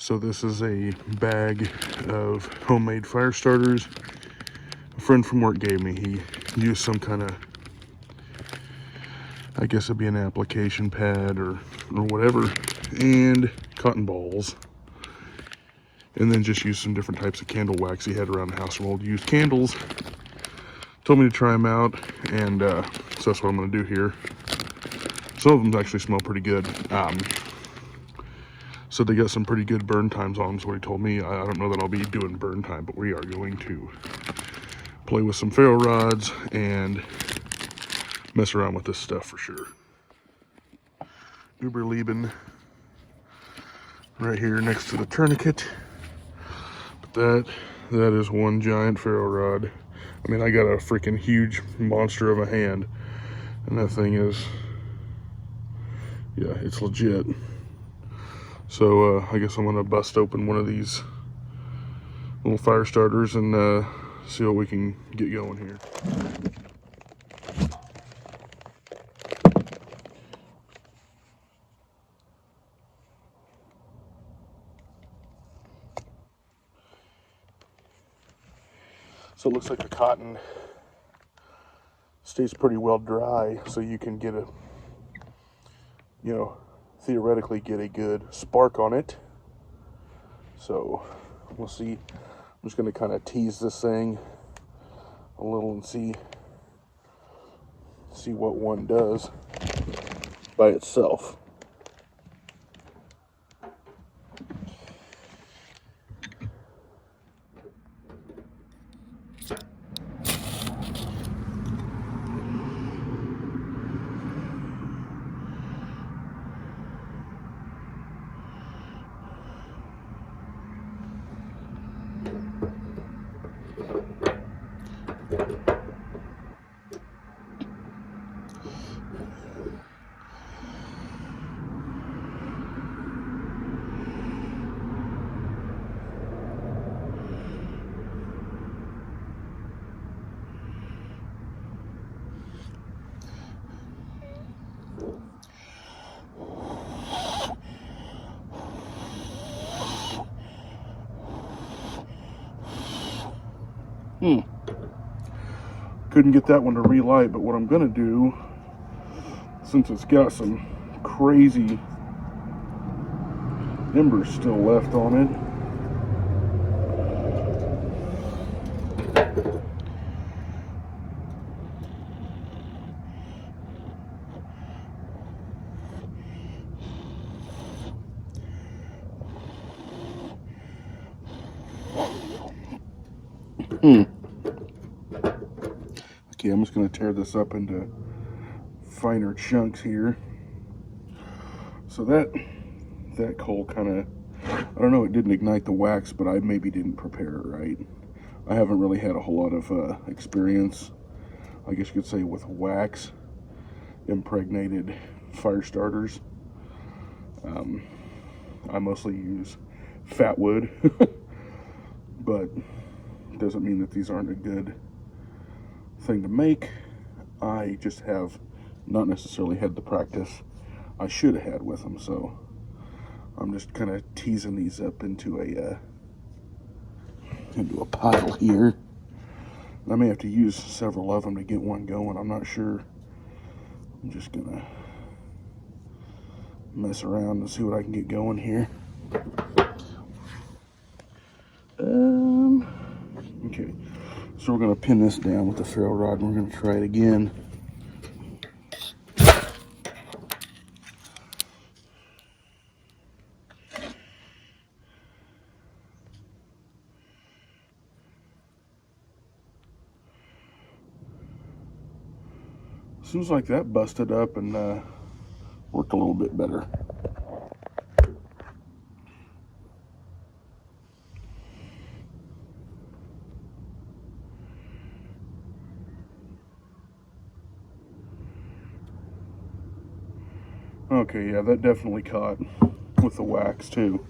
So this is a bag of homemade fire starters. A friend from work gave me. He used some kind of, I guess it'd be an application pad or whatever, and cotton balls. And then just used some different types of candle wax he had around the house from old used candles. Told me to try them out, and so that's what I'm going to do here. Some of them actually smell pretty good. So they got some pretty good burn times on them, is what he told me. I don't know that I'll be doing burn time, but we are going to play with some ferro rods and mess around with this stuff for sure. Uberleben right here next to the tourniquet. But that is one giant ferro rod. I mean, I got a freaking huge monster of a hand, and that thing is, yeah, it's legit. So I guess I'm gonna bust open one of these little fire starters and see what we can get going here. So it looks like the cotton stays pretty well dry, so you can get a, theoretically get a good spark on it. So we'll see. I'm just going to kind of tease this thing a little and see what one does by itself. Couldn't get that one to relight, but what I'm gonna do, since it's got some crazy embers still left on it, okay, I'm just going to tear this up into finer chunks here. So that coal kind of, I don't know, it didn't ignite the wax, but I maybe didn't prepare it right. I haven't really had a whole lot of experience, I guess you could say, with wax impregnated fire starters. I mostly use fat wood, but it doesn't mean that these aren't a good thing to make. I just have not necessarily had the practice I should have had with them, so I'm just kind of teasing these up into a pile here. I may have to use several of them to get one going. I'm not sure. I'm just gonna mess around and see what I can get going here. Okay, so we're gonna pin this down with the ferro rod and we're gonna try it again. Seems like that busted up and worked a little bit better. Okay, yeah, that definitely caught with the wax too.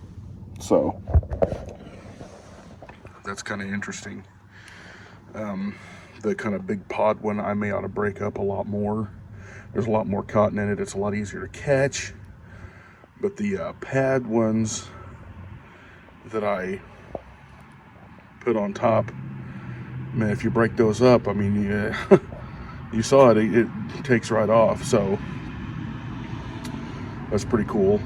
So that's kind of interesting. The kind of big pod one I may ought to break up a lot more. There's a lot more cotton in it. It's a lot easier to catch. But the pad ones, that I put on top, man, if you break those up, I mean, you saw it, it takes right off. So that's pretty cool.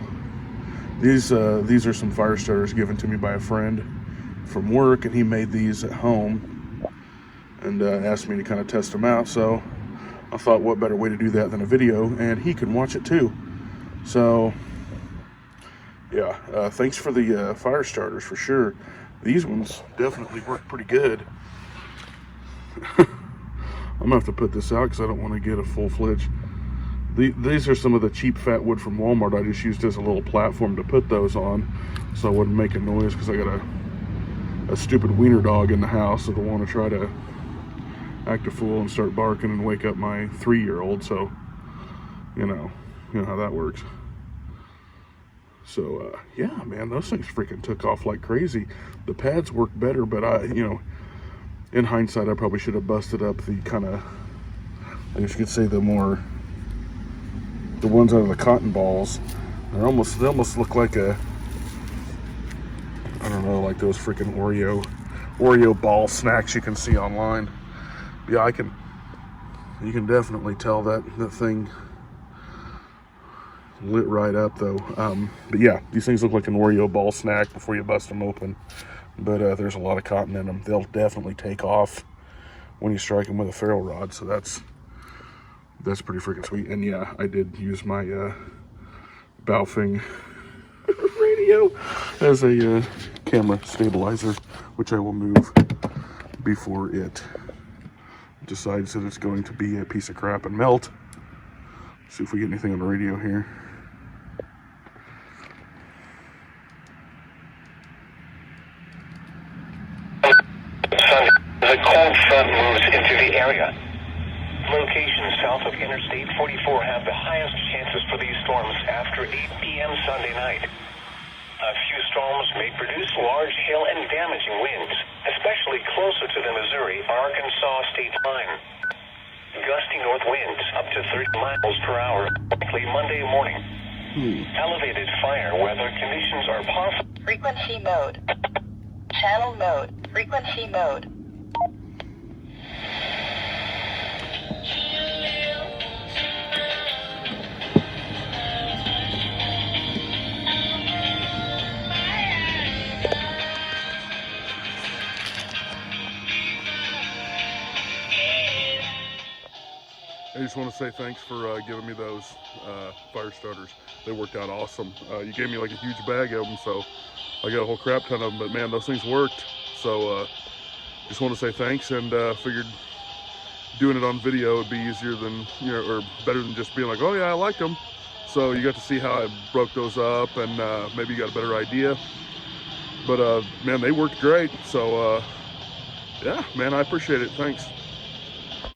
These are some fire starters given to me by a friend from work, and he made these at home and asked me to kind of test them out. So I thought, what better way to do that than a video, and he can watch it too. So yeah, thanks for the fire starters for sure. These ones definitely work pretty good. I'm gonna have to put this out because I don't want to get a full-fledged. These are some of the cheap fat wood from Walmart. I just used as a little platform to put those on, so I wouldn't make a noise, because I got a stupid wiener dog in the house that'll want to try to act a fool and start barking and wake up my 3-year-old. So you know how that works. So yeah, man, those things freaking took off like crazy. The pads work better, but in hindsight, I probably should have busted up the kind of, I guess you could say, the ones out of the cotton balls. They almost look like I don't know, like those freaking Oreo ball snacks you can see online. Yeah, you can definitely tell that thing lit right up though. But yeah, these things look like an Oreo ball snack before you bust them open. But there's a lot of cotton in them. They'll definitely take off when you strike them with a ferro rod. So that's pretty freaking sweet. And yeah, I did use my Baofeng radio as a camera stabilizer, which I will move before it decides that it's going to be a piece of crap and melt. See if we get anything on the radio here. The cold front moves into the area. Locations south of Interstate 44 have the highest chances for these storms after 8 p.m. Sunday night. A few storms may produce large hail and damaging winds, especially closer to the Missouri-Arkansas state line. Gusty north winds up to 30 miles per hour, likely Monday morning. Elevated fire weather conditions are possible. Frequency mode. Channel mode. Frequency mode. I just want to say thanks for giving me those fire starters. They worked out awesome. You gave me like a huge bag of them, so I got a whole crap ton of them, but man, those things worked. So just want to say thanks, and figured doing it on video would be easier than, or better than just being like, oh yeah, I like them. So you got to see how I broke those up, and maybe you got a better idea. But man, they worked great. So yeah, man, I appreciate it. Thanks.